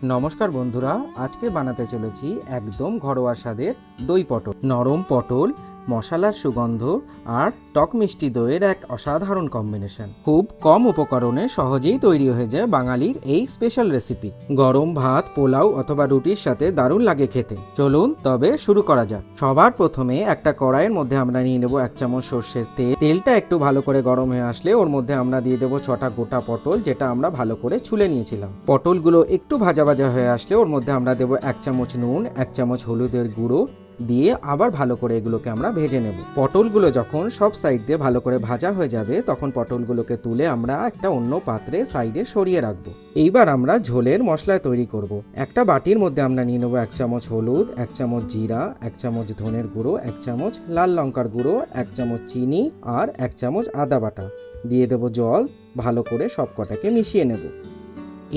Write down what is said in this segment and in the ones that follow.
নমস্কার বন্ধুরা, আজকে বানাতে চলেছি একদম ঘরোয়া স্বাদের দই পটল। নরম পটল, মশলার সুগন্ধ আর টক মিষ্টি দইয়ের এক অসাধারণ কম্বিনেশন। খুব কম উপকরণে সহজেই তৈরি হয়ে যায় বাঙালির এই স্পেশাল রেসিপি। গরম ভাত, পোলাও অথবা রুটির সাথে দারুণ লাগে খেতে। চলুন তবে শুরু করা যাক। সবার প্রথমে একটা কড়াইয়ের মধ্যে আমরা নিয়ে নেব 1 চামচ সর্ষের তেল। তেলটা একটু ভালো করে গরম হয়ে আসলে ওর মধ্যে আমরা দিয়ে দেবো 6টা গোটা পটল, যেটা আমরা ভালো করে ছুলে নিয়েছিলাম। পটলগুলো একটু ভাজা ভাজা হয়ে আসলে ওর মধ্যে আমরা দেবো 1 চামচ নুন, 1 চামচ হলুদের গুঁড়ো দিয়ে আবার ভালো করে এগুলোকে আমরা ভেজে নেব। পটলগুলো যখন সব সাইড দিয়ে ভালো করে ভাজা হয়ে যাবে তখন পটলগুলোকে তুলে আমরা একটা অন্য পাত্রে সাইডে সরিয়ে রাখবো। এইবার আমরা ঝোলের মশলা তৈরি করব। একটা বাটির মধ্যে আমরা নিয়ে নেবো 1 চামচ হলুদ, 1 চামচ জিরা, 1 চামচ ধনের গুঁড়ো, 1 চামচ লাল লঙ্কার গুঁড়ো, 1 চামচ চিনি আর 1 চামচ আদা বাটা। দিয়ে দেবো জল, ভালো করে সব কটাকে মিশিয়ে নেব।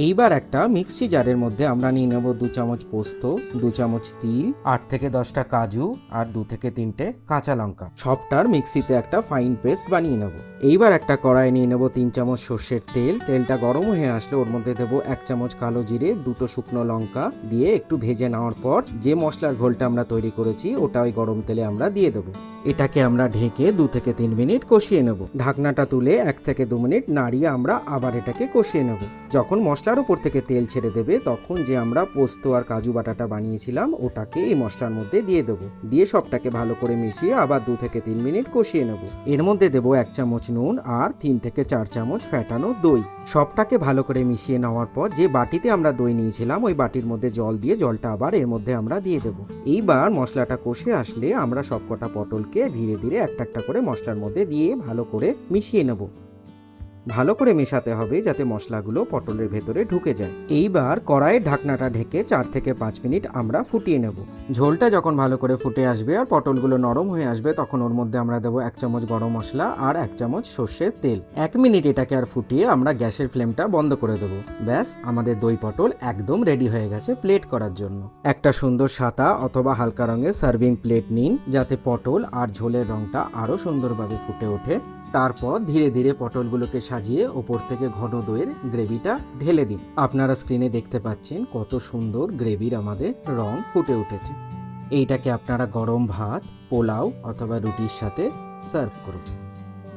এইবার একটা মিক্সি জারের মধ্যে আমরা নিয়ে নেব 2 চামচ পোস্ত, 2 চামচ তিল, 8 থেকে 10টা কাজু আর 2 থেকে 3টে কাঁচা লঙ্কা। সবটার মিক্সিতে একটা ফাইন পেস্ট বানিয়ে নেব। এইবার একটা কড়াই নিয়ে নেব 3 চামচ সর্ষের তেল। তেলটা গরম হয়ে আসলে ওর মধ্যে দেবো 1 চামচ কালো জিরে, 2টো শুকনো লঙ্কা দিয়ে একটু ভেজে নেওয়ার পর যে মশলার ঘোলটা আমরা তৈরি করেছি ওটা ওই গরম তেলে আমরা দিয়ে দেবো। এটাকে আমরা ঢেকে 2 থেকে 3 মিনিট কষিয়ে নেব। ঢাকনাটা তুলে 1 থেকে 2 মিনিট নাড়িয়ে আমরা আবার এটাকে কষিয়ে নেব। যখন মশলার উপর থেকে তেল ছেড়ে দেবে তখন যে আমরা পোস্ত আর কাজু বাটাটা বানিয়েছিলাম ওটাকে এই মশলার মধ্যে দিয়ে দেবো। দিয়ে সবটাকে ভালো করে মিশিয়ে আবার 2 থেকে 3 মিনিট কষিয়ে নেব। এর মধ্যে দেবো 1 চামচ নুন আর 3 থেকে 4 চামচ ফ্যাটানো দই। সবটাকে ভালো করে মিশিয়ে নেওয়ার পর যে বাটিতে আমরা দই নিয়েছিলাম ওই বাটির মধ্যে জল দিয়ে জলটা আবার এর মধ্যে আমরা দিয়ে দেবো। এইবার মশলাটা কষে আসলে আমরা সবকটা পটলকে ধীরে ধীরে একটা একটা করে মশলার মধ্যে দিয়ে ভালো করে মিশিয়ে নেব। ভালো করে মেশাতে হবে যাতে মশলাগুলো পটলের ভেতরে ঢুকে যায়। এইবার কড়াইয়ের ঢাকনাটা ঢেকে 4 থেকে 5 মিনিট আমরা ফুটিয়ে নেব। ঝোলটা যখন ভালো করে ফুটে আসবে আর পটলগুলো নরম হয়ে আসবে তখন ওর মধ্যে আমরা দেবো 1 চামচ গরম মশলা আর 1 চামচ সর্ষের তেল। 1 মিনিট এটাকে আর ফুটিয়ে আমরা গ্যাসের ফ্লেমটা বন্ধ করে দেবো। ব্যাস, আমাদের দই পটল একদম রেডি হয়ে গেছে প্লেট করার জন্য। একটা সুন্দর সাদা অথবা হালকা রঙের সার্ভিং প্লেট নিন যাতে পটল আর ঝোলের রংটা আরো সুন্দরভাবে ফুটে ওঠে। তারপর ধীরে ধীরে পটলগুলোকে সাজিয়ে ওপর থেকে ঘন দইয়ের গ্রেভিটা ঢেলে দিন। আপনারা স্ক্রিনে দেখতে পাচ্ছেন কত সুন্দর গ্রেভির আমাদের রং ফুটে উঠেছে। এইটাকে আপনারা গরম ভাত, পোলাও অথবা রুটির সাথে সার্ভ করুন।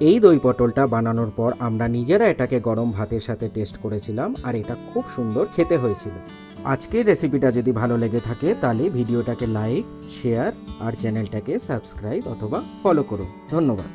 এই দই পটলটা বানানোর পর আমরা নিজেরা এটাকে গরম ভাতের সাথে টেস্ট করেছিলাম আর এটা খুব সুন্দর খেতে হয়েছিল। আজকের রেসিপিটা যদি ভালো লেগে থাকে তাহলে ভিডিওটাকে লাইক, শেয়ার আর চ্যানেলটাকে সাবস্ক্রাইব অথবা ফলো করুন। ধন্যবাদ।